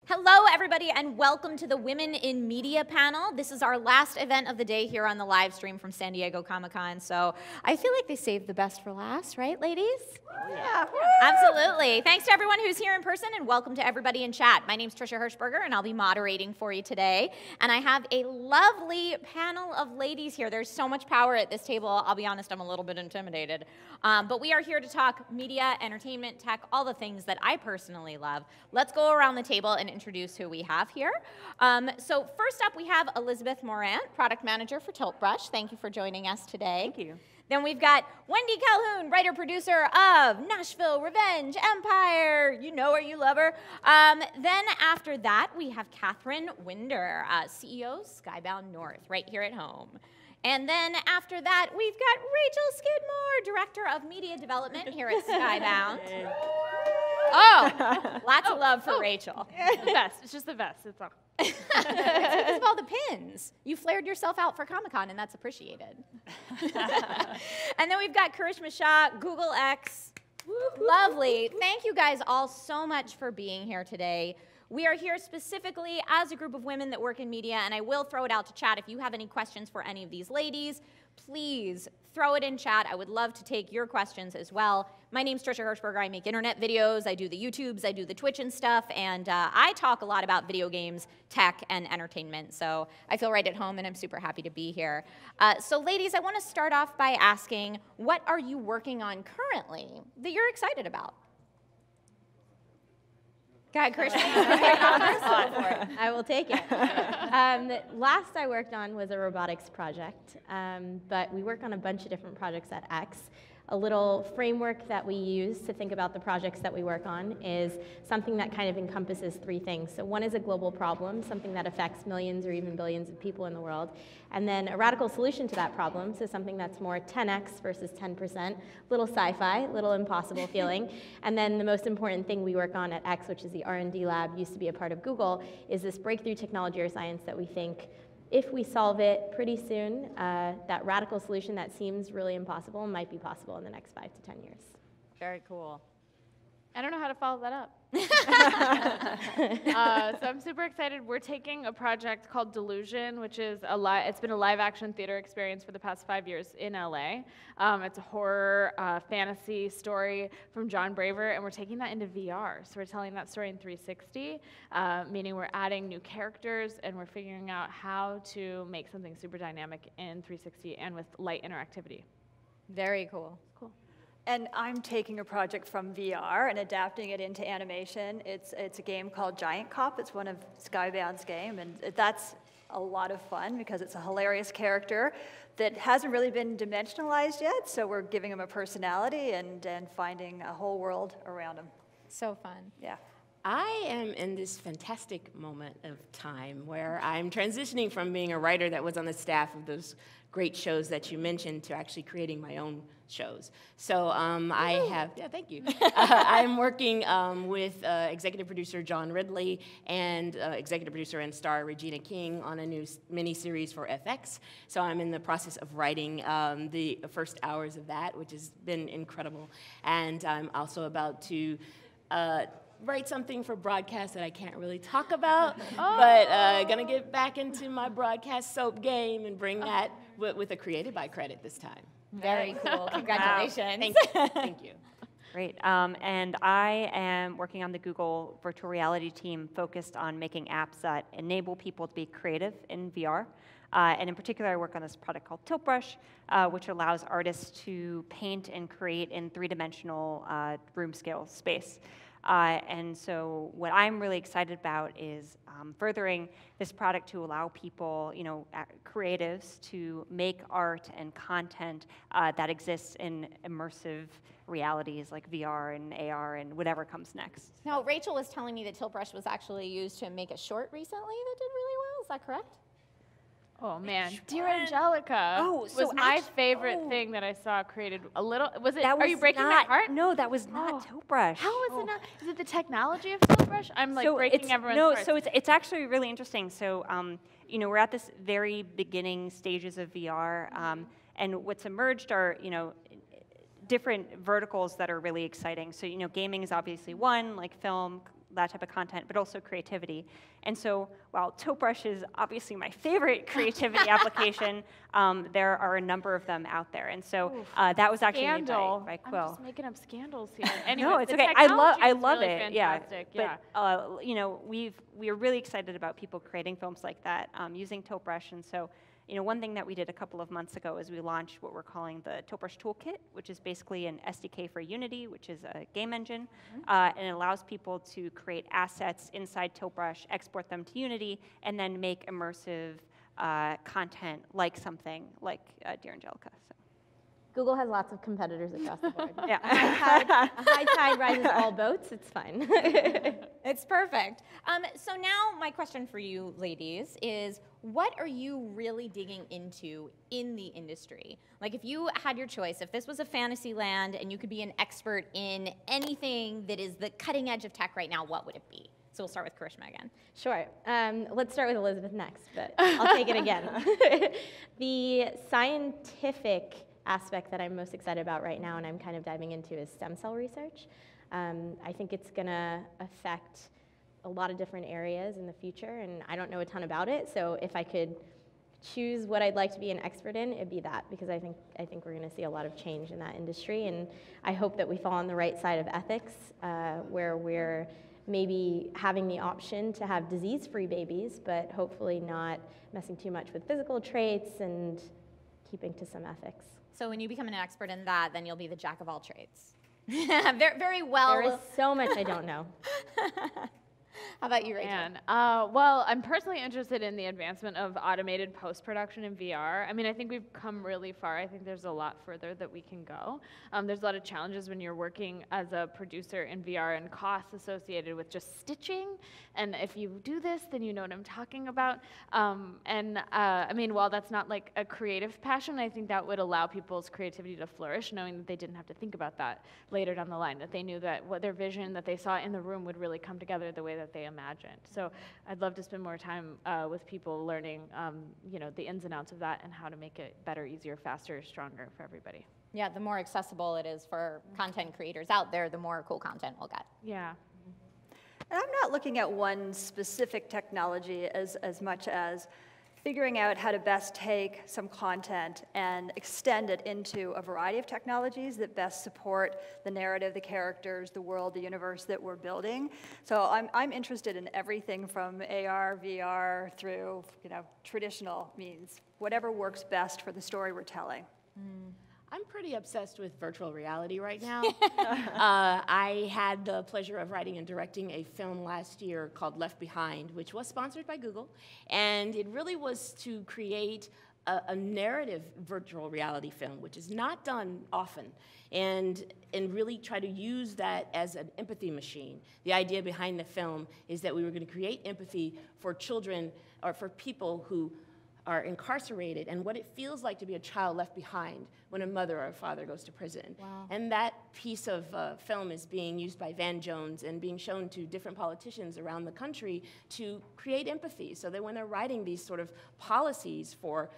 Hello, everybody, and welcome to the Women in Media panel. This is our last event of the day here on the live stream from San Diego Comic-Con, so I feel like they saved the best for last, right, ladies? Oh, yeah. Absolutely. Thanks to everyone who's here in person, and welcome to everybody in chat. My name's Trisha Hershberger, and I'll be moderating for you today. And I have a lovely panel of ladies here. There's so much power at this table. I'll be honest, I'm a little bit intimidated. But we are here to talk media, entertainment, tech, all the things that I personally love. Let's go around the table and introduce who we have here. So first up, we have Elizabeth Morant, Product Manager for Tiltbrush. Thank you for joining us today. Thank you. Then we've got Wendy Calhoun, writer-producer of Nashville, Revenge, Empire. You know her, you love her. Then after that, we have Catherine Winder, CEO, Skybound North, right here at home. And then after that, we've got Rachel Skidmore, Director of Media Development here at Skybound. Oh, lots of love for Rachel. The best. It's just the best. It's all. It's because of all the pins. You flared yourself out for Comic-Con, and that's appreciated. And then we've got Karishma Shah, Google X. Lovely. Thank you guys all so much for being here today. We are here specifically as a group of women that work in media, and I will throw it out to chat. If you have any questions for any of these ladies, please throw it in chat. I would love to take your questions as well. My name's Trisha Hershberger. I make internet videos. I do the YouTubes. I do the Twitch and stuff. And I talk a lot about video games, tech, and entertainment. So I feel right at home, and I'm super happy to be here. So ladies, I want to start off by asking, what are you working on currently that you're excited about? Go ahead, Christian. I will take it. Last I worked on was a robotics project, but we work on a bunch of different projects at X. A little framework that we use to think about the projects that we work on is something that kind of encompasses three things. So one is a global problem, something that affects millions or even billions of people in the world. And then a radical solution to that problem, so something that's more 10x versus 10%, little sci-fi, little impossible feeling. And then the most important thing we work on at X, which is the R&D lab, used to be a part of Google, is this breakthrough technology or science that we think if we solve it pretty soon, that radical solution that seems really impossible might be possible in the next 5 to 10 years. Very cool. I don't know how to follow that up. So I'm super excited. We're taking a project called Delusion, which is it's been a live-action theater experience for the past 5 years in LA. It's a horror fantasy story from John Braver, and we're taking that into VR. So we're telling that story in 360, meaning we're adding new characters, and we're figuring out how to make something super dynamic in 360 and with light interactivity. Very cool. Cool. And I'm taking a project from VR and adapting it into animation. It's a game called Giant Cop. It's one of Skybound's game, and that's a lot of fun because it's a hilarious character that hasn't really been dimensionalized yet, so we're giving him a personality and finding a whole world around him. So fun. Yeah. I am in this fantastic moment of time where I'm transitioning from being a writer that was on the staff of those great shows that you mentioned to actually creating my own shows. So thank you. I'm working with executive producer John Ridley and executive producer and star Regina King on a new miniseries for FX. So I'm in the process of writing the first hours of that, which has been incredible. And I'm also about to write something for broadcast that I can't really talk about, but gonna get back into my broadcast soap game and bring that with a created by credit this time. Very cool. Congratulations. Thank you. Thank you. Great. And I am working on the Google virtual reality team focused on making apps that enable people to be creative in VR. And in particular, I work on this product called Tiltbrush, which allows artists to paint and create in three-dimensional room scale space. And so what I'm really excited about is furthering this product to allow people, creatives, to make art and content that exists in immersive realities like VR and AR and whatever comes next. Now, Rachel was telling me that Tiltbrush was actually used to make a short recently that did really well. Is that correct? Oh man, Dear Angelica was my favorite thing that I saw created. Was it? Are you breaking my heart? No, that was not Tiltbrush. How is it not? Is it the technology of Tiltbrush? I'm like breaking everyone's hearts. So it's actually really interesting. So we're at this very beginning stages of VR, and what's emerged are different verticals that are really exciting. So gaming is obviously one, like film, that type of content, but also creativity. And so while Tiltbrush is obviously my favorite creativity application, there are a number of them out there. And so that was actually made by Quill. I'm just making up scandals here. Anyway, no, it's okay. I love really it. Fantastic. Yeah. But you know, we are really excited about people creating films like that using Tiltbrush. And so, you know, one thing that we did a couple of months ago is we launched what we're calling the Tiltbrush Toolkit, which is basically an SDK for Unity, which is a game engine, and it allows people to create assets inside Tiltbrush, export them to Unity, and then make immersive content like something like Dear Angelica. So. Google has lots of competitors across the board. Yeah. A high tide rises all boats. It's fine. It's perfect. So now my question for you ladies is, what are you really digging into in the industry? Like if you had your choice, if this was a fantasy land and you could be an expert in anything that is the cutting edge of tech right now, what would it be? So we'll start with Karishma again. Sure. Let's start with Elizabeth next, but I'll take it again. The scientific aspect that I'm most excited about right now and I'm kind of diving into is stem cell research. I think it's going to affect a lot of different areas in the future, and I don't know a ton about it, so if I could choose what I'd like to be an expert in, it'd be that, because I think we're going to see a lot of change in that industry, and I hope that we fall on the right side of ethics, where we're maybe having the option to have disease-free babies, but hopefully not messing too much with physical traits and keeping to some ethics. So when you become an expert in that, then you'll be the jack of all trades. very, very well. There is so much I don't know. How about you, Rachel? Well, I'm personally interested in the advancement of automated post-production in VR. I mean, I think we've come really far. I think there's a lot further that we can go. There's a lot of challenges when you're working as a producer in VR and costs associated with just stitching. And if you do this, then you know what I'm talking about. I mean, while that's not like a creative passion, I think that would allow people's creativity to flourish, knowing that they didn't have to think about that later down the line, that they knew that what their vision that they saw in the room would really come together the way that they imagined. So I'd love to spend more time with people learning, you know, the ins and outs of that and how to make it better, easier, faster, stronger for everybody. Yeah, the more accessible it is for content creators out there, the more cool content we'll get. Yeah. And I'm not looking at one specific technology as much as figuring out how to best take some content and extend it into a variety of technologies that best support the narrative, the characters, the world, the universe that we're building. So I'm interested in everything from AR, VR, through traditional means, whatever works best for the story we're telling. I'm pretty obsessed with virtual reality right now. I had the pleasure of writing and directing a film last year called Left Behind, which was sponsored by Google, and it really was to create a narrative virtual reality film, which is not done often, and really try to use that as an empathy machine. The idea behind the film is that we were going to create empathy for children or for people who are incarcerated and what it feels like to be a child left behind when a mother or a father goes to prison. Wow. And that piece of film is being used by Van Jones and being shown to different politicians around the country to create empathy, so that when they're writing these sort of policies for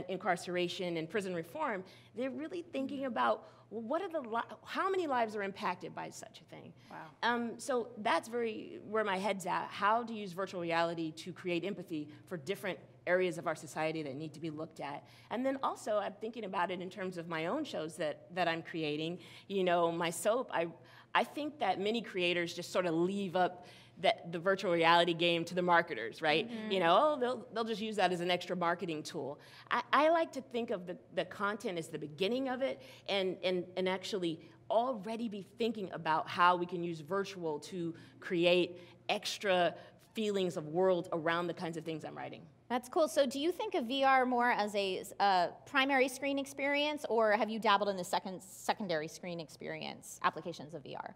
incarceration and prison reform, they're really thinking about, well, what are how many lives are impacted by such a thing? Wow. So that's where my head's at. How to use virtual reality to create empathy for different areas of our society that need to be looked at. And then also, I'm thinking about it in terms of my own shows that I'm creating. You know, my soap, I think that many creators just sort of leave up the virtual reality game to the marketers, right? Mm-hmm. You know, oh, they'll just use that as an extra marketing tool. I like to think of the content as the beginning of it, and actually already be thinking about how we can use virtual to create extra feelings of world around the kinds of things I'm writing. That's cool. So do you think of VR more as a primary screen experience, or have you dabbled in the secondary screen experience applications of VR?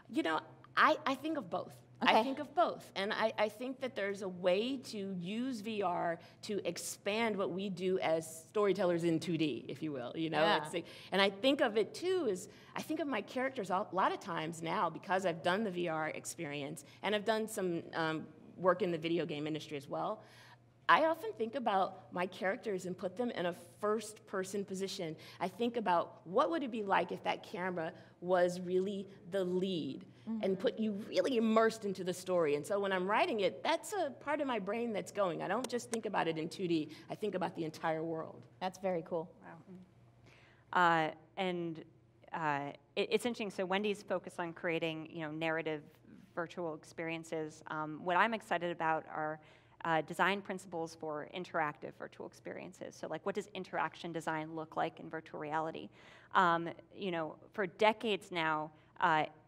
You know, I think of both. Okay. I think of both. And I think that there's a way to use VR to expand what we do as storytellers in 2D, if you will. You know, Yeah. And I think of it too as, I think of my characters a lot of times now, because I've done the VR experience and I've done some work in the video game industry as well. I often think about my characters and put them in a first-person position. I think about what would it be like if that camera was really the lead. and put you really immersed into the story. And so when I'm writing it, that's a part of my brain that's going. I don't just think about it in 2D. I think about the entire world. That's very cool. Wow. It's interesting. So Wendy's focused on creating, narrative virtual experiences. What I'm excited about are design principles for interactive virtual experiences. So like, what does interaction design look like in virtual reality? For decades now,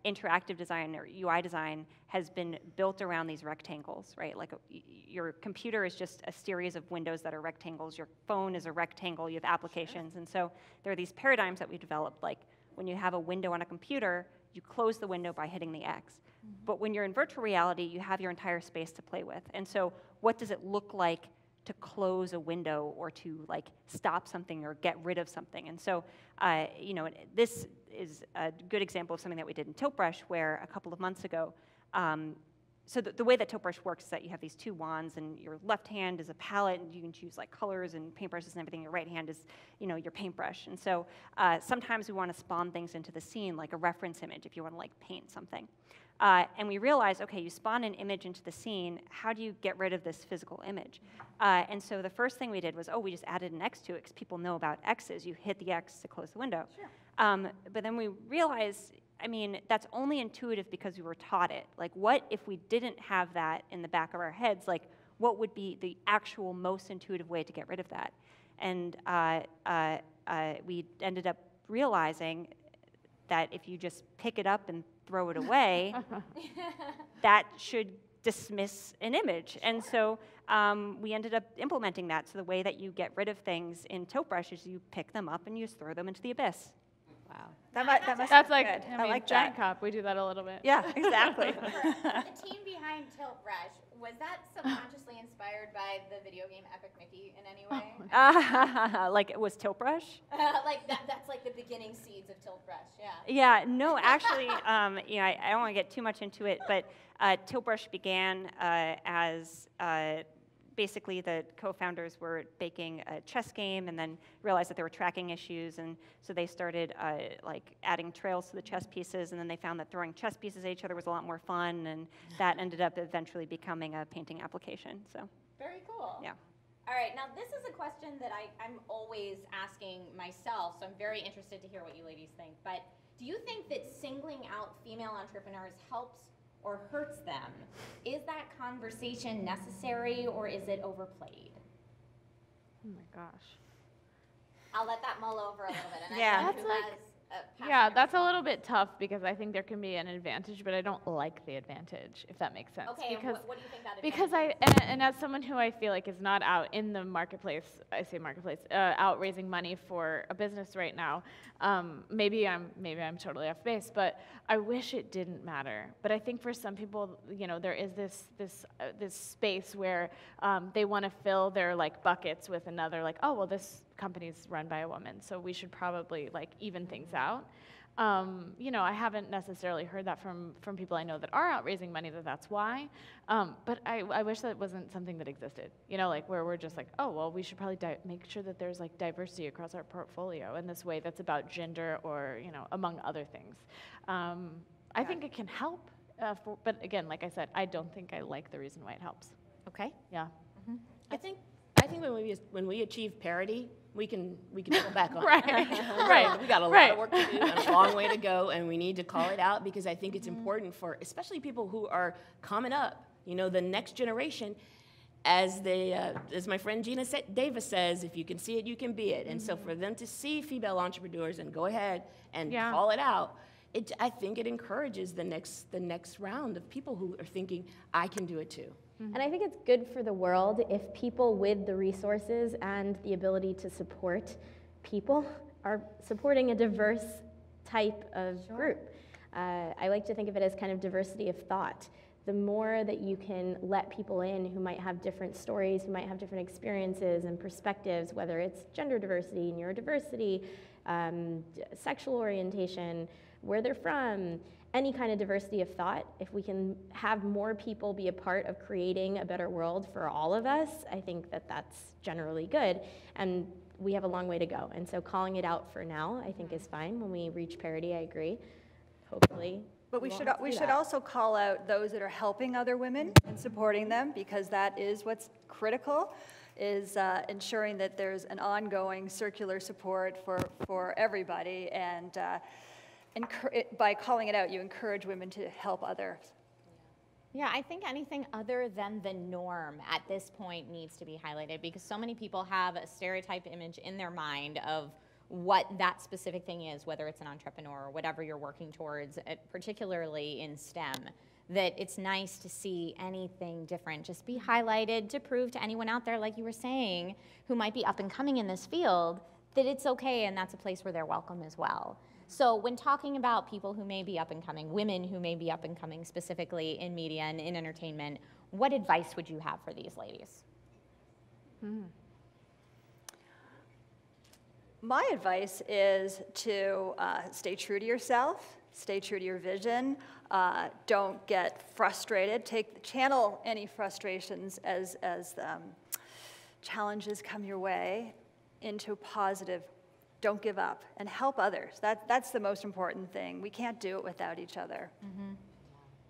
interactive design or UI design has been built around these rectangles, right? Like your computer is just a series of windows that are rectangles. Your phone is a rectangle. You have applications. And so there are these paradigms that we developed, like when you have a window on a computer, you close the window by hitting the X. But when you're in virtual reality, you have your entire space to play with. And so what does it look like to close a window or to like stop something or get rid of something? And so, this is a good example of something that we did in Tiltbrush, where a couple of months ago, so the way that Tiltbrush works is that you have these two wands, and your left hand is a palette, and you can choose like colors and paintbrushes and everything. Your right hand is, your paintbrush. And so sometimes we want to spawn things into the scene, like a reference image, if you want to like paint something. And we realized, okay, you spawn an image into the scene. How do you get rid of this physical image? And so the first thing we did was, we just added an X to it, because people know about X's. You hit the X to close the window. Sure. But then we realized, that's only intuitive because we were taught it. Like, what if we didn't have that in the back of our heads? Like, what would be the actual most intuitive way to get rid of that? And we ended up realizing that if you just pick it up and throw it away, that should dismiss an image. And so we ended up implementing that. So the way that you get rid of things in Tiltbrush is you pick them up and you just throw them into the abyss. Wow. That's like, good. I like Giant that. Cop, we do that a little bit. Yeah, exactly. The team behind Tiltbrush, was that subconsciously inspired by the video game Epic Mickey in any way? Like it was Tiltbrush? That's like the beginning seeds of Tiltbrush, yeah. Yeah, no, actually, I don't want to get too much into it, but Tiltbrush began as basically the co-founders were baking a chess game and then realized that there were tracking issues, and so they started like adding trails to the chess pieces, and then they found that throwing chess pieces at each other was a lot more fun, and that ended up eventually becoming a painting application. So very cool. Yeah. All right, now this is a question that I'm always asking myself, so I'm very interested to hear what you ladies think. But do you think that singling out female entrepreneurs helps or hurts them? Is that conversation necessary, or is it overplayed? Oh my gosh. I'll let that mull over a little bit. And Yeah. That's like, yeah, that's a little bit tough, because I think there can be an advantage, but I don't like the advantage, if that makes sense. Okay, because what do you think that because advantage is? and as someone who I feel like is not out in the marketplace, out raising money for a business right now, maybe I'm totally off base, but I wish it didn't matter. But I think for some people, there is this space where they want to fill their like buckets with another, like, oh well, this company's run by a woman, so we should probably like even things out. I haven't necessarily heard that from people I know that are out raising money that's why. But I wish that wasn't something that existed. Like where we're just like, oh well, we should probably make sure that there's like diversity across our portfolio in this way that's about gender or among other things. I think it can help, but again, like I said, I don't think I like the reason why it helps. Okay. Yeah. Mm-hmm. I think when we achieve parity, we can pull back on Right. it. Right. We got a lot Right. of work to do and a long way to go, and we need to call it out, because I think it's important for especially people who are coming up, the next generation. As my friend Gina Davis says, if you can see it, you can be it. And so for them to see female entrepreneurs and go ahead and call it out, I think it encourages the next round of people who are thinking, I can do it too. And I think it's good for the world if people with the resources and the ability to support people are supporting a diverse type of group. I like to think of it as kind of diversity of thought. The more that you can let people in who might have different stories, who might have different experiences and perspectives, whether it's gender diversity, neurodiversity, sexual orientation, where they're from, any kind of diversity of thought, if we can have more people be a part of creating a better world for all of us, I think that that's generally good. And we have a long way to go. And so calling it out for now, I think is fine. When we reach parity, I agree. Hopefully. But we should also call out those that are helping other women and supporting them, because that is what's critical, is ensuring that there's an ongoing circular support for everybody, and by calling it out, you encourage women to help others. Yeah, I think anything other than the norm at this point needs to be highlighted, because so many people have a stereotype image in their mind of what that specific thing is, whether it's an entrepreneur or whatever you're working towards, particularly in STEM, that it's nice to see anything different just be highlighted to prove to anyone out there, like you were saying, who might be up and coming in this field, that it's okay and that's a place where they're welcome as well. So when talking about people who may be up and coming, women who may be up and coming specifically in media and in entertainment, what advice would you have for these ladies? My advice is to stay true to yourself, stay true to your vision, don't get frustrated, channel any frustrations as challenges come your way into positive. Don't give up, and help others. That's the most important thing. We can't do it without each other.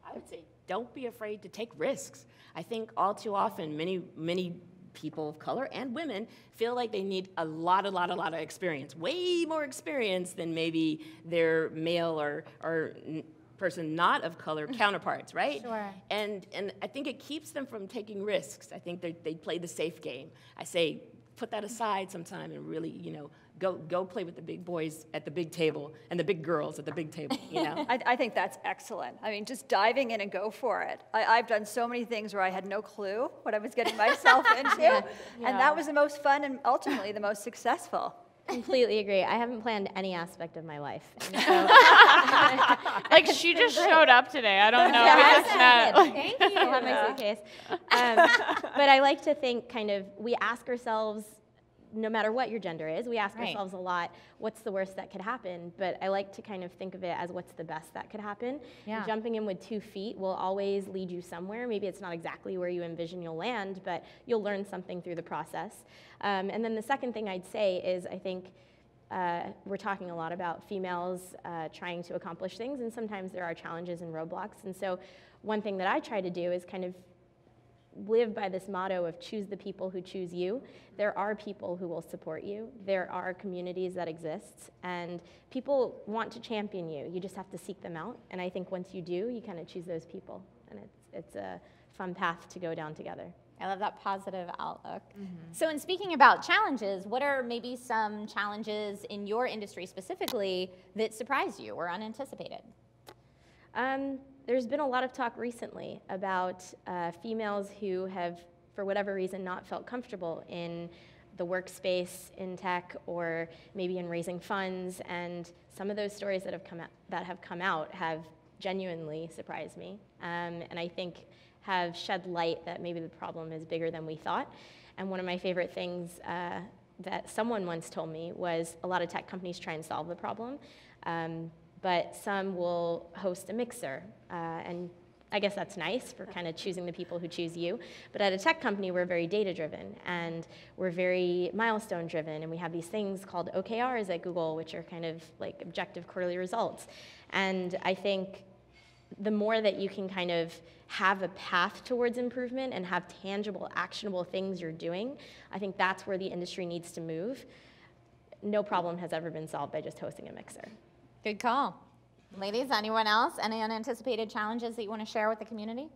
I would say don't be afraid to take risks. I think all too often many people of color and women feel like they need a lot of experience, way more experience than maybe their male or person not of color counterparts, right? Sure. And I think it keeps them from taking risks. I think they play the safe game. I say put that aside sometime and really, go play with the big boys at the big table and the big girls at the big table, I think that's excellent. I mean, just diving in and go for it. I've done so many things where I had no clue what I was getting myself into, and that was the most fun and ultimately the most successful. Completely agree. I haven't planned any aspect of my life. And so Like, she just showed up today. I don't know. We just met. Thank you. I have my suitcase. But I like to think we ask ourselves, no matter what your gender is, we ask ourselves a lot, what's the worst that could happen? But I like to think of it as what's the best that could happen. Yeah. And jumping in with 2 feet will always lead you somewhere. Maybe it's not exactly where you envision you'll land, but you'll learn something through the process. And then the second thing I'd say is I think we're talking a lot about females trying to accomplish things, and sometimes there are challenges and roadblocks. And so one thing that I try to do is live by this motto of choose the people who choose you. There are people who will support you. There are communities that exist, and people want to champion you. You just have to seek them out. And I think once you do, you choose those people, and it's a fun path to go down together. I love that positive outlook. So in speaking about challenges, what are maybe some challenges in your industry specifically that surprised you or unanticipated? There's been a lot of talk recently about females who have, for whatever reason, not felt comfortable in the workspace in tech or maybe in raising funds, and some of those stories that have come out have genuinely surprised me, and I think have shed light that maybe the problem is bigger than we thought. And one of my favorite things that someone once told me was a lot of tech companies try and solve the problem, but some will host a mixer, and I guess that's nice for choosing the people who choose you. But at a tech company, we're very data-driven, and we're very milestone-driven, and we have these things called OKRs at Google, which are like objective quarterly results. And I think the more that you can have a path towards improvement and have tangible, actionable things you're doing, I think that's where the industry needs to move. No problem has ever been solved by just hosting a mixer. Good call. Ladies, anyone else? Any unanticipated challenges that you want to share with the community?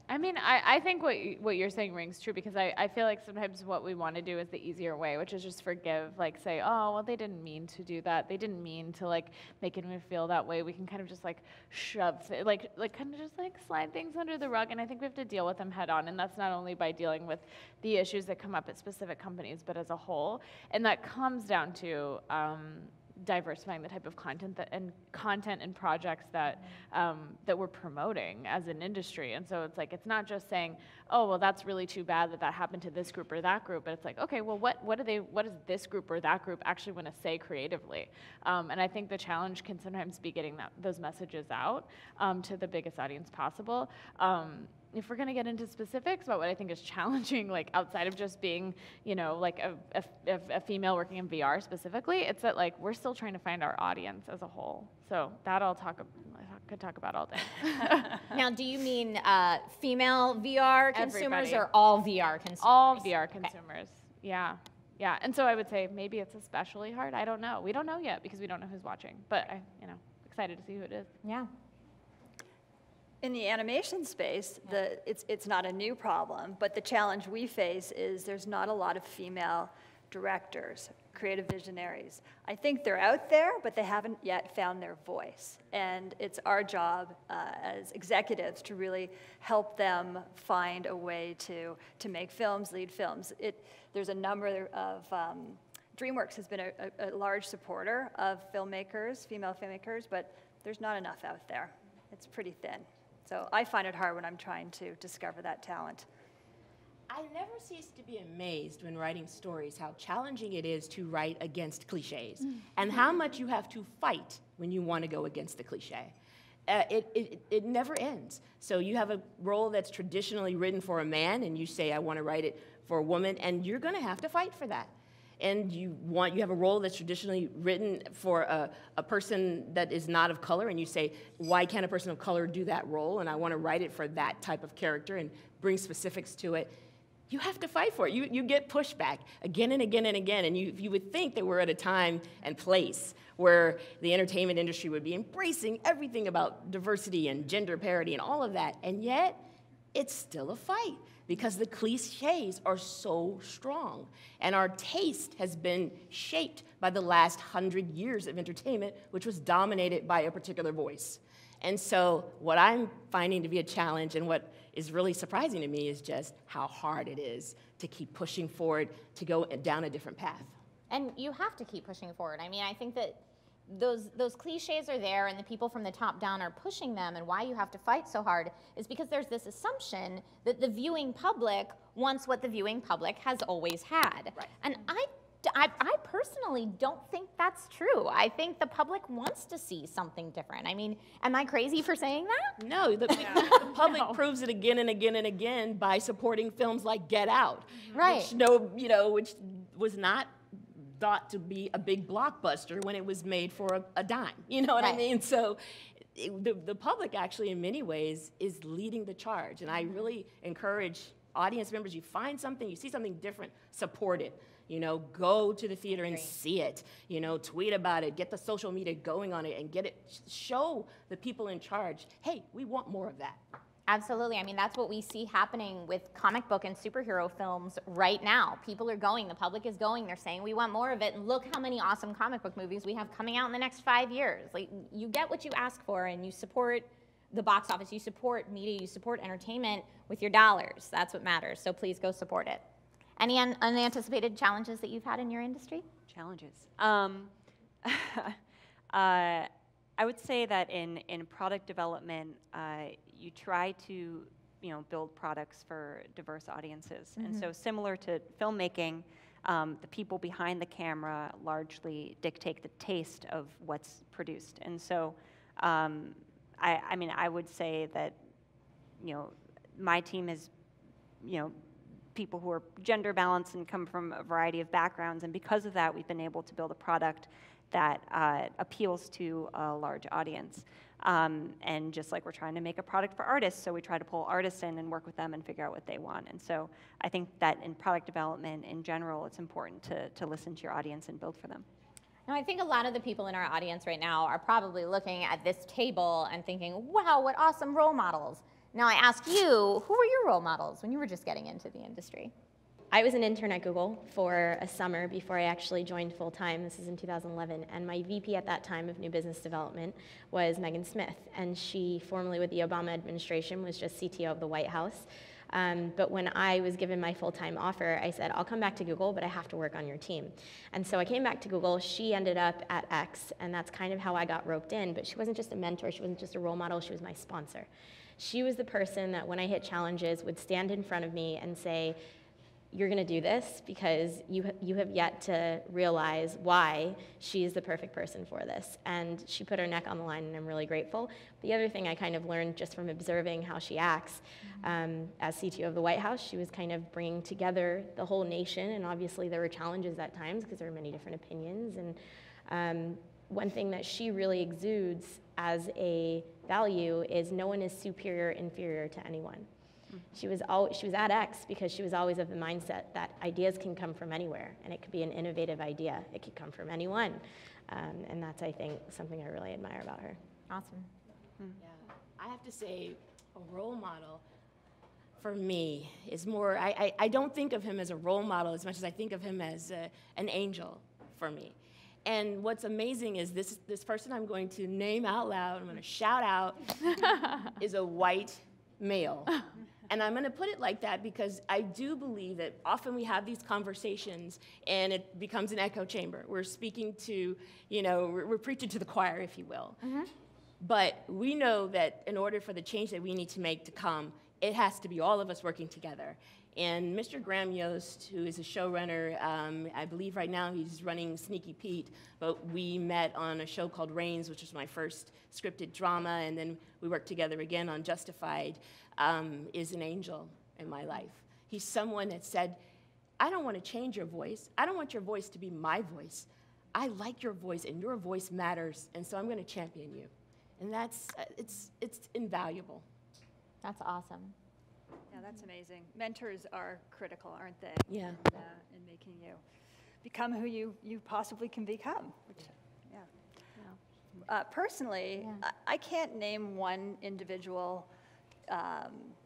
I mean, I think what you're saying rings true, because I feel like sometimes what we want to do is the easier way, which is just forgive, say, oh, well, they didn't mean to do that. They didn't mean to make anyone feel that way. We can just shove, just slide things under the rug, and I think we have to deal with them head on, and that's not only by dealing with the issues that come up at specific companies, but as a whole, and that comes down to diversifying the type of content and projects that we're promoting as an industry. And so it's not just saying, oh, well, that's really too bad that happened to this group or that group, but it's okay, well, what does this group or that group actually want to say creatively? And I think the challenge can sometimes be getting those messages out to the biggest audience possible. If we're going to get into specifics about what I think is challenging, outside of just being, a female working in VR specifically, it's that we're still trying to find our audience as a whole. So that I'll talk could talk about all day. Now, do you mean female VR consumers Everybody. or all VR consumers? All VR consumers. Yeah. Yeah. And so I would say maybe it's especially hard. I don't know. We don't know yet because we don't know who's watching. But excited to see who it is. Yeah. In the animation space, it's not a new problem, but the challenge we face is there's not a lot of female directors, creative visionaries. I think they're out there, but they haven't yet found their voice. And it's our job as executives to really help them find a way to make films, lead films. There's a number of, DreamWorks has been a large supporter of filmmakers, female filmmakers, but there's not enough out there. It's pretty thin. So I find it hard when I'm trying to discover that talent. I never cease to be amazed when writing stories how challenging it is to write against cliches and how much you have to fight when you want to go against the cliche. It never ends. So you have a role that's traditionally written for a man and you say, I want to write it for a woman, and you're going to have to fight for that. And you have a role that's traditionally written for a person that is not of color, and you say, why can't a person of color do that role? And I want to write it for that type of character and bring specifics to it. You have to fight for it. You get pushback again and again and again. And you would think that we're at a time and place where the entertainment industry would be embracing everything about diversity and gender parity and all of that. And yet, it's still a fight because the cliches are so strong. And our taste has been shaped by the last 100 years of entertainment, which was dominated by a particular voice. And so what I'm finding to be a challenge and what is really surprising to me is just how hard it is to keep pushing forward, to go down a different path. And you have to keep pushing forward. I mean, I think that those cliches are there and the people from the top down are pushing them, and why you have to fight so hard is because there's this assumption that the viewing public wants what the viewing public has always had. Right. And I personally don't think that's true. I think the public wants to see something different. I mean, am I crazy for saying that? No, the public proves it again and again and again by supporting films like Get Out, right? Which was not thought to be a big blockbuster when it was made for a dime. You know what I mean? So the public actually, in many ways, is leading the charge, and I really encourage audience members, you find something, you see something different, support it. Go to the theater and see it. Tweet about it, get the social media going on it, and show the people in charge, hey, we want more of that. Absolutely. I mean, that's what we see happening with comic book and superhero films right now. People are going, the public is going, they're saying we want more of it, and look how many awesome comic book movies we have coming out in the next 5 years. Like, you get what you ask for, and you support the box office, you support media, you support entertainment with your dollars. That's what matters, so please go support it. Any unanticipated challenges that you've had in your industry? Challenges. I would say that in product development, you try to build products for diverse audiences. And so similar to filmmaking, the people behind the camera largely dictate the taste of what's produced. And so I would say that my team is people who are gender balanced and come from a variety of backgrounds, and because of that, we've been able to build a product that appeals to a large audience. And just like we're trying to make a product for artists, so we try to pull artists in and work with them and figure out what they want. And so I think that in product development in general, it's important to listen to your audience and build for them. Now, I think a lot of the people in our audience right now are probably looking at this table and thinking, wow, what awesome role models. Now, I ask you, who were your role models when you were just getting into the industry? I was an intern at Google for a summer before I actually joined full-time. This is in 2011. And my VP at that time of new business development was Megan Smith. And she, formerly with the Obama administration, was just CTO of the White House. But when I was given my full-time offer, I said, I'll come back to Google, but I have to work on your team. And so I came back to Google. She ended up at X, and that's kind of how I got roped in. But she wasn't just a mentor. She wasn't just a role model. She was my sponsor. She was the person that when I hit challenges would stand in front of me and say, you're going to do this because you have yet to realize why she is the perfect person for this. And she put her neck on the line, and I'm really grateful. The other thing I kind of learned just from observing how she acts, as CTO of the White House, she was kind of bringing together the whole nation, and obviously there were challenges at times because there were many different opinions. And one thing that she really exudes as a value is no one is superior, inferior to anyone. She was at X because she was always of the mindset that ideas can come from anywhere, and it could be an innovative idea. It could come from anyone, and that's, I think, something I really admire about her. Awesome. Yeah. I have to say, a role model for me is more, I don't think of him as a role model as much as I think of him as an angel for me. And what's amazing is this person I'm going to name out loud, I'm going to shout out, is a white male. And I'm going to put it like that because I do believe that often we have these conversations and it becomes an echo chamber. We're speaking to, we're preaching to the choir, if you will. Mm-hmm. But we know that in order for the change that we need to make to come, it has to be all of us working together. And Mr. Graham Yost, who is a showrunner, I believe right now he's running Sneaky Pete, but we met on a show called Reigns, which was my first scripted drama, and then we worked together again on Justified, is an angel in my life. He's someone that said, I don't want to change your voice. I don't want your voice to be my voice. I like your voice, and your voice matters, and so I'm going to champion you. And that's, it's invaluable. That's awesome. Yeah, that's amazing. Mentors are critical, aren't they? Yeah. In making you become who you possibly can become. Which, yeah. Personally, I can't name one individual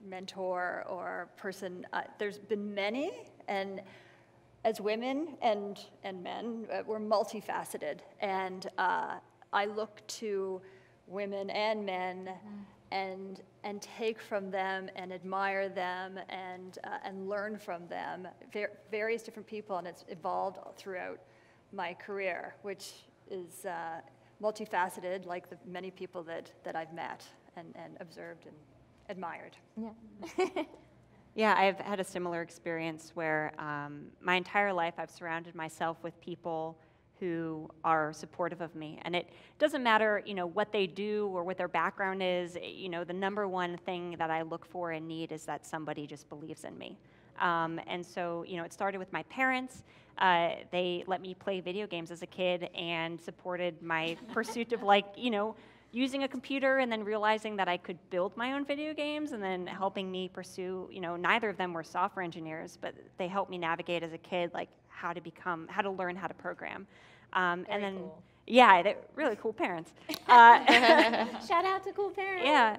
mentor or person. There's been many, and as women and men, we're multifaceted. And I look to women and men and take from them and admire them and learn from them, various different people, and it's evolved throughout my career, which is multifaceted, like the many people that I've met and observed and admired. Yeah. Yeah, I've had a similar experience where my entire life I've surrounded myself with people who are supportive of me. And it doesn't matter, what they do or what their background is. The number one thing that I look for and need is that somebody just believes in me. And so, it started with my parents. They let me play video games as a kid and supported my pursuit of using a computer and then realizing that I could build my own video games, and then helping me pursue, neither of them were software engineers, but they helped me navigate as a kid, how to learn how to program. And then, cool. Yeah, they're really cool parents. Shout out to cool parents. Yeah.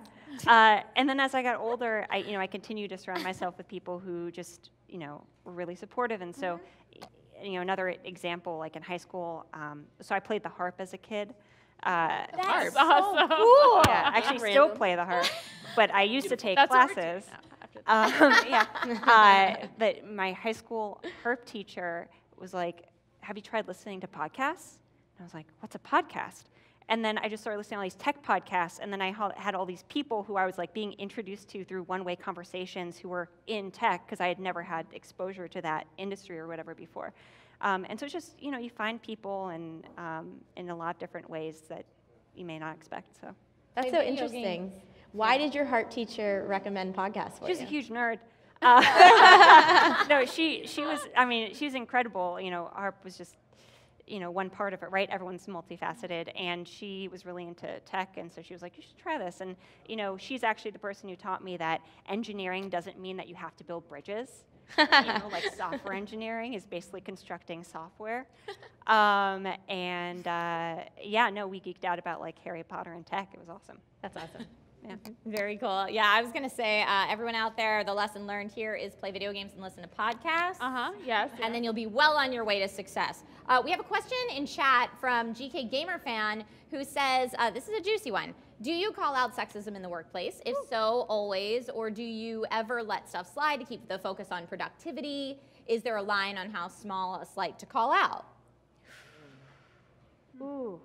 And then as I got older, I continued to surround myself with people who just, were really supportive. And so, another example, in high school, so I played the harp as a kid. That's so awesome. Cool. Yeah, I actually still play the harp, but I used to take classes. But my high school harp teacher was like, have you tried listening to podcasts? And I was like, what's a podcast? And then I just started listening to all these tech podcasts, and then I had all these people who I was being introduced to through one-way conversations who were in tech, because I had never had exposure to that industry or whatever before. And so it's just, you find people in a lot of different ways that you may not expect. So That's so interesting. Why did your harp teacher recommend podcasts for you? She's a huge nerd. No, she was, she's incredible. Harp was just, one part of it, right? Everyone's multifaceted, and she was really into tech, and so she was like, you should try this. And, she's actually the person who taught me that engineering doesn't mean that you have to build bridges. Software engineering is basically constructing software. We geeked out about Harry Potter and tech. It was awesome. That's awesome. Yeah. Very cool. Yeah, I was going to say, everyone out there, the lesson learned here is play video games and listen to podcasts. Yes. And then you'll be well on your way to success. We have a question in chat from GK Gamer Fan who says, this is a juicy one. Do you call out sexism in the workplace? If so, always, or do you ever let stuff slide to keep the focus on productivity? Is there a line on how small a slight to call out? Ooh.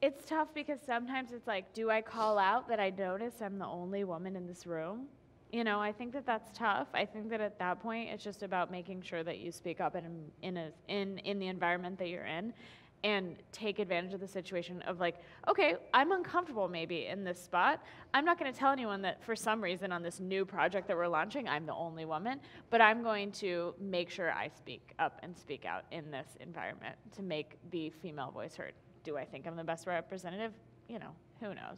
It's tough because sometimes it's do I call out that I notice I'm the only woman in this room? I think that's tough. I think that at that point, it's just about making sure that you speak up in the environment that you're in, and take advantage of the situation of okay, I'm uncomfortable maybe in this spot. I'm not going to tell anyone that for some reason on this new project that we're launching, I'm the only woman, but I'm going to make sure I speak up and speak out in this environment to make the female voice heard. Do I think I'm the best representative? Who knows?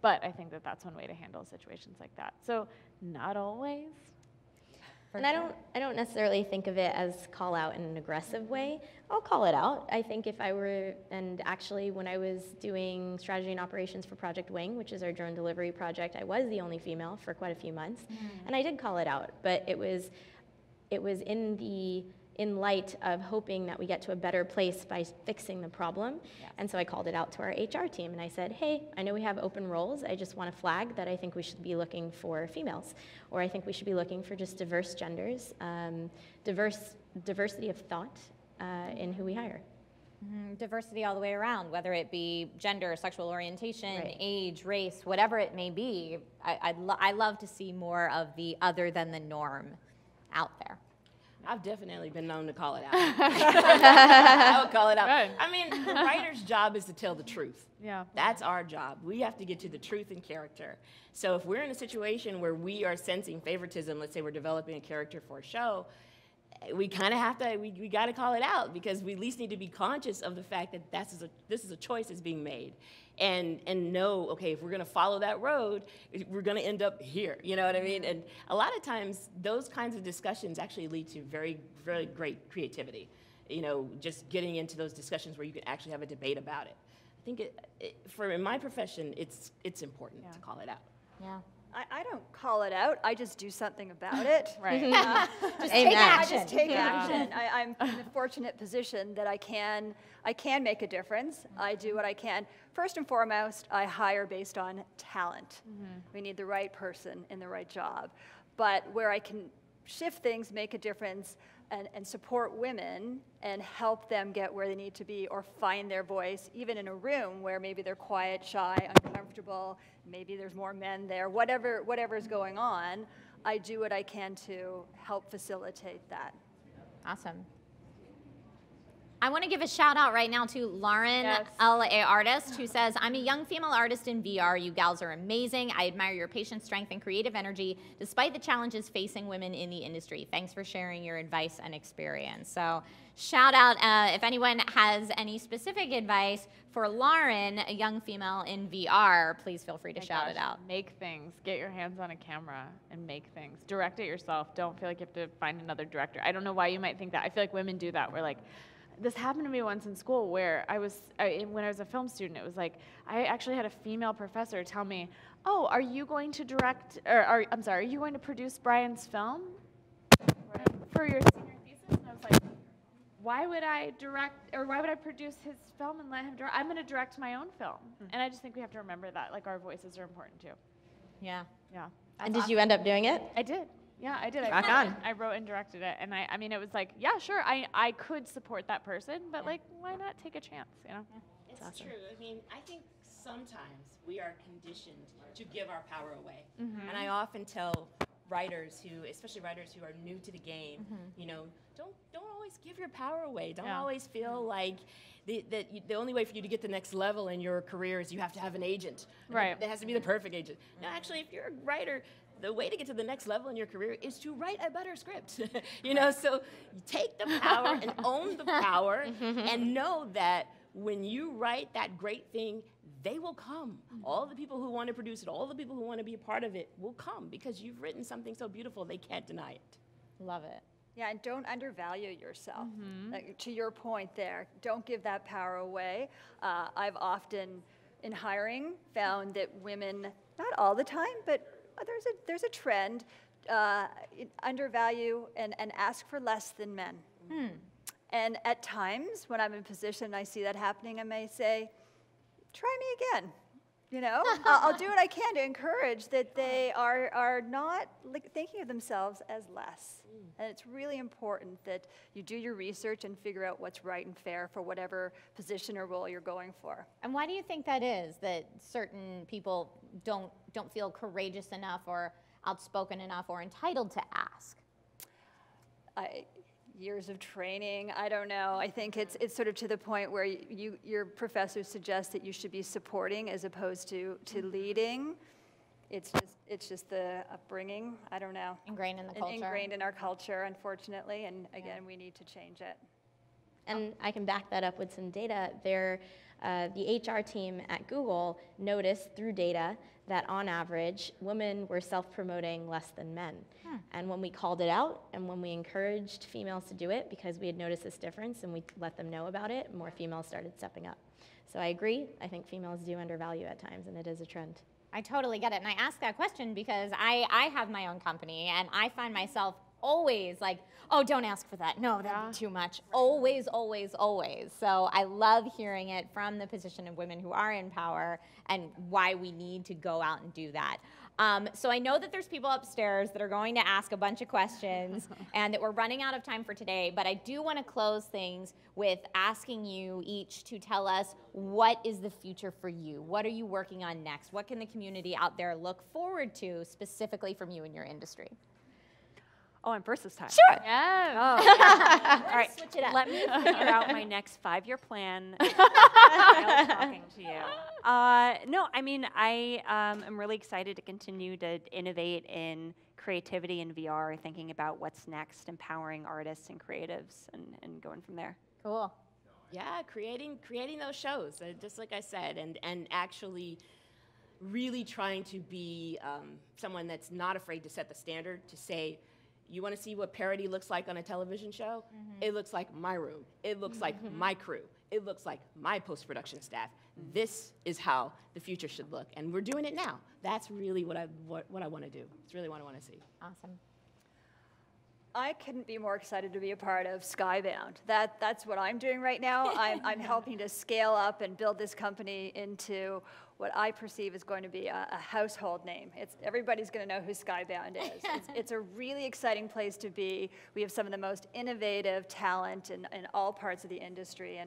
But I think that that's one way to handle situations like that. So not always. And I don't necessarily think of it as call out in an aggressive way. I'll call it out. I think if I were, and actually when I was doing strategy and operations for Project Wing, which is our drone delivery project, I was the only female for quite a few months, and I did call it out. But it was in light of hoping that we get to a better place by fixing the problem. Yes. And so I called it out to our HR team and I said, hey, I know we have open roles. I just want to flag that I think we should be looking for females, or I think we should be looking for just diverse genders, diversity of thought in who we hire. Diversity all the way around, whether it be gender, sexual orientation, right. age, race, whatever it may be. I love to see more of the other than the norm out there. I've definitely been known to call it out. I would call it out. Good. I mean, the writer's job is to tell the truth. Yeah. That's our job. We have to get to the truth in character. So if we're in a situation where we are sensing favoritism, let's say we're developing a character for a show, we kind of have to, we got to call it out, because we at least need to be conscious of the fact that this is a choice that's being made. And know, okay, if we're going to follow that road, we're going to end up here. You know what I mean? And a lot of times, those kinds of discussions actually lead to very, very great creativity. You know, just getting into those discussions where you can actually have a debate about it. I think in my profession, it's important to call it out. Yeah. I don't call it out. I just do something about it. Right. Just take action. I just take action. I'm in the fortunate position that I can make a difference. I do what I can. First and foremost, I hire based on talent. We need the right person in the right job. But where I can shift things, make a difference, and support women and help them get where they need to be or find their voice, even in a room where maybe they're quiet, shy, uncomfortable, maybe there's more men there, whatever's going on, I do what I can to help facilitate that. Awesome. I want to give a shout out right now to Lauren, Yes. LA artist, who says, I'm a young female artist in VR. You gals are amazing. I admire your patience, strength, and creative energy despite the challenges facing women in the industry. Thanks for sharing your advice and experience. So shout out if anyone has any specific advice for Lauren, a young female in VR, please feel free to shout it out. Make things. Get your hands on a camera and make things. Direct it yourself. Don't feel like you have to find another director. I don't know why you might think that. I feel like women do that. We're like, this happened to me once in school where when I was a film student, it was like, I actually had a female professor tell me, oh, are you going to direct, are you going to produce Brian's film for your senior thesis? And I was like, why would I produce his film and let him direct? I'm going to direct my own film. And I just think we have to remember that, like, our voices are important too. Yeah. Yeah. And did you end up doing it? I did. Yeah, I did. Rock on. I wrote and directed it, and I mean, it was like, yeah, sure, I could support that person, but like, why not take a chance, you know? It's true. I mean, I think sometimes we are conditioned to give our power away. And I often tell writers especially writers who are new to the game, you know, don't always give your power away. Don't always feel like the only way for you to get the next level in your career is you have to have an agent. Right. It has to be the perfect agent. No, actually, if you're a writer, the way to get to the next level in your career is to write a better script. You know, so take the power and own the power and know that when you write that great thing, they will come. All the people who want to produce it, all the people who want to be a part of it will come because you've written something so beautiful they can't deny it. Love it. Yeah, and don't undervalue yourself. Like, to your point there, don't give that power away. I've often, in hiring, found that women, not all the time, but there's a trend, undervalue and ask for less than men. And at times, when I'm in position and I see that happening, I may say, try me again. You know, I'll do what I can to encourage that they are not thinking of themselves as less. And it's really important that you do your research and figure out what's right and fair for whatever position or role you're going for. And why do you think that is, that certain people don't feel courageous enough or outspoken enough or entitled to ask? Years of training, I don't know. I think it's sort of to the point where your professors suggest that you should be supporting as opposed to leading. It's just the upbringing. I don't know. Ingrained in the culture. Ingrained in our culture, unfortunately. And again, we need to change it. And I can back that up with some data. There The HR team at Google noticed through data that on average, women were self-promoting less than men. And when we called it out and when we encouraged females to do it, because we had noticed this difference and we let them know about it, more females started stepping up. So I agree, I think females do undervalue at times, and it is a trend. I totally get it, and I ask that question because I have my own company, and I find myself always like, oh, don't ask for that. No, that'd be too much. Always, always, always. So I love hearing it from the position of women who are in power and why we need to go out and do that. So I know that there's people upstairs that are going to ask a bunch of questions and that we're running out of time for today, but I do want to close things with asking you each to tell us what is the future for you? What are you working on next? What can the community out there look forward to specifically from you in your industry? Oh, I'm first this time. Sure. Yes. Oh, all right. Switch it up. Let me figure out my next 5-year plan while talking to you. No, I mean, I am really excited to continue to innovate in creativity in VR, thinking about what's next, empowering artists and creatives, and going from there. Cool. Yeah, creating those shows, just like I said, and actually really trying to be someone that's not afraid to set the standard, to say, you want to see what parody looks like on a television show? It looks like my room. It looks like my crew. It looks like my post-production staff. This is how the future should look, and we're doing it now. That's really what I want to do. It's really what I want to see. Awesome. I couldn't be more excited to be a part of Skybound. That's what I'm doing right now. I'm helping to scale up and build this company into what I perceive is going to be a household name. Everybody's going to know who Skybound is. It's a really exciting place to be. We have some of the most innovative talent in all parts of the industry,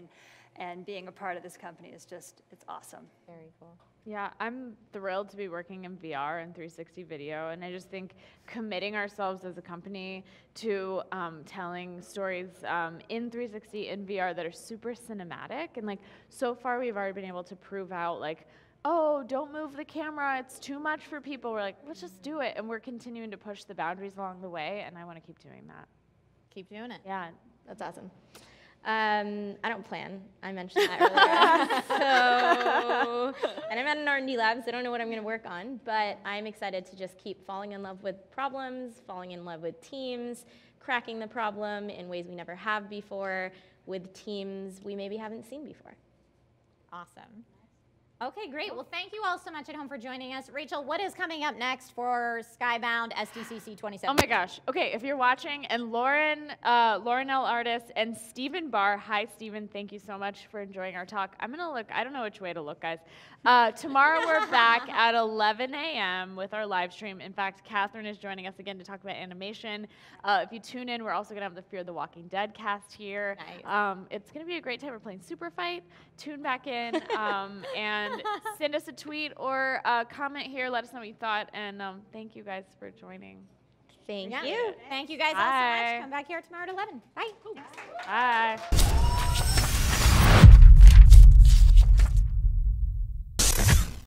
and being a part of this company is just, it's awesome. Very cool. Yeah, I'm thrilled to be working in VR and 360 video, and I just think committing ourselves as a company to telling stories in 360 in VR that are super cinematic, and like so far we've already been able to prove out like, oh, don't move the camera, it's too much for people. We're like, let's just do it, and we're continuing to push the boundaries along the way, and I want to keep doing that. Keep doing it. Yeah. That's awesome. I don't plan. I mentioned that earlier. And I'm at an R&D lab, so I don't know what I'm going to work on, but I'm excited to just keep falling in love with problems, falling in love with teams, cracking the problem in ways we never have before, with teams we maybe haven't seen before. Awesome. Okay, great. Well, thank you all so much at home for joining us. Rachel, what is coming up next for Skybound SDCC 2017? Oh my gosh. Okay, if you're watching, and Lauren L. Artist and Stephen Barr, hi Stephen, thank you so much for enjoying our talk. I'm gonna look, I don't know which way to look, guys. Tomorrow we're back at 11 a.m. with our live stream. In fact, Catherine is joining us again to talk about animation. If you tune in, we're also gonna have the Fear the Walking Dead cast here. Nice. It's gonna be a great time. We're playing Super Fight. Tune back in and send us a tweet or a comment here. Let us know what you thought. And thank you guys for joining. Thank Yeah. you. Thank you guys all so Bye. much. Come back here tomorrow at 11. Bye. Bye.